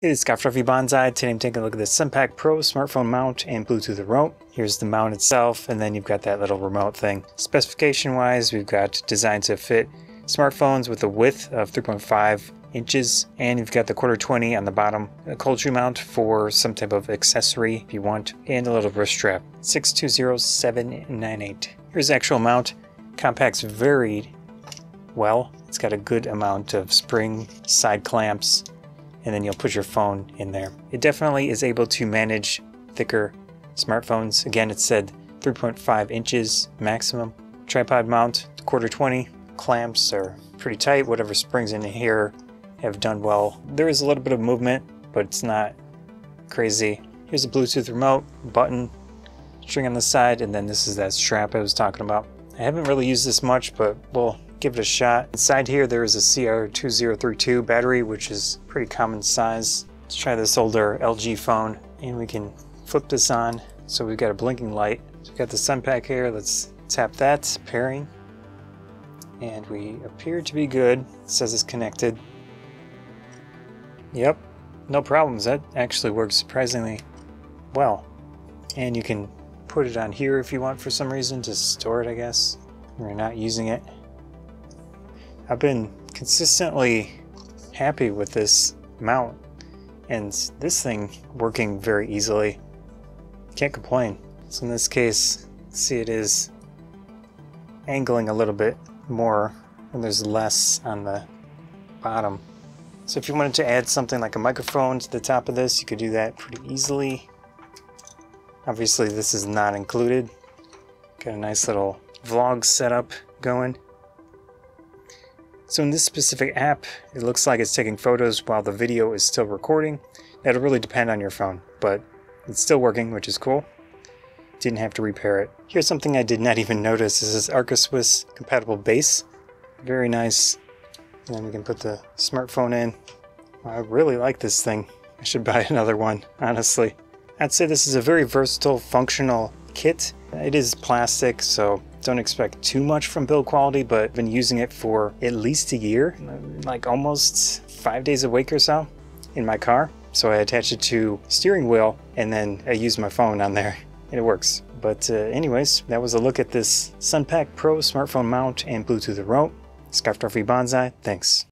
It is Scott Fluffy Bonsai. Today I'm taking a look at the Sunpak Pro smartphone mount and Bluetooth remote. Here's the mount itself, and then you've got that little remote thing. Specification wise, we've got designed to fit smartphones with a width of 3.5 inches, and you've got the quarter 20 on the bottom, a cold shoe mount for some type of accessory if you want, and a little wrist strap. 620798. Here's the actual mount. Compacts very well. It's got a good amount of spring side clamps, and then you'll put your phone in there. It definitely is able to manage thicker smartphones. Again, it said 3.5 inches maximum. Tripod mount, quarter 20. Clamps are pretty tight. Whatever springs in here have done well. There is a little bit of movement, but it's not crazy. Here's a Bluetooth remote, button, string on the side, and then this is that strap I was talking about. I haven't really used this much, but we'll give it a shot. Inside here there is a CR2032 battery, which is pretty common size. Let's try this older LG phone, and we can flip this on. So we've got a blinking light. So we've got the Sunpak here. Let's tap that, pairing. And we appear to be good. It says it's connected. Yep, no problems. That actually works surprisingly well. And you can put it on here if you want for some reason to store it, I guess, when you're not using it. I've been consistently happy with this mount, and this thing working very easily. Can't complain. So in this case, see, it is angling a little bit more and there's less on the bottom. So if you wanted to add something like a microphone to the top of this, you could do that pretty easily. Obviously this is not included. Got a nice little vlog setup going. So in this specific app, it looks like it's taking photos while the video is still recording. That'll really depend on your phone, but it's still working, which is cool. Didn't have to repair it. Here's something I did not even notice. This is arca-swiss compatible base. Very nice. And then we can put the smartphone in. I really like this thing. I should buy another one, honestly. I'd say this is a very versatile, functional kit. It is plastic, so don't expect too much from build quality, but I've been using it for at least a year, like almost 5 days a week or so in my car. So I attach it to steering wheel and then I use my phone on there and it works. But anyways, that was a look at this Sunpak Pro smartphone mount and Bluetooth remote. Scott Fluffy Bonsai, thanks.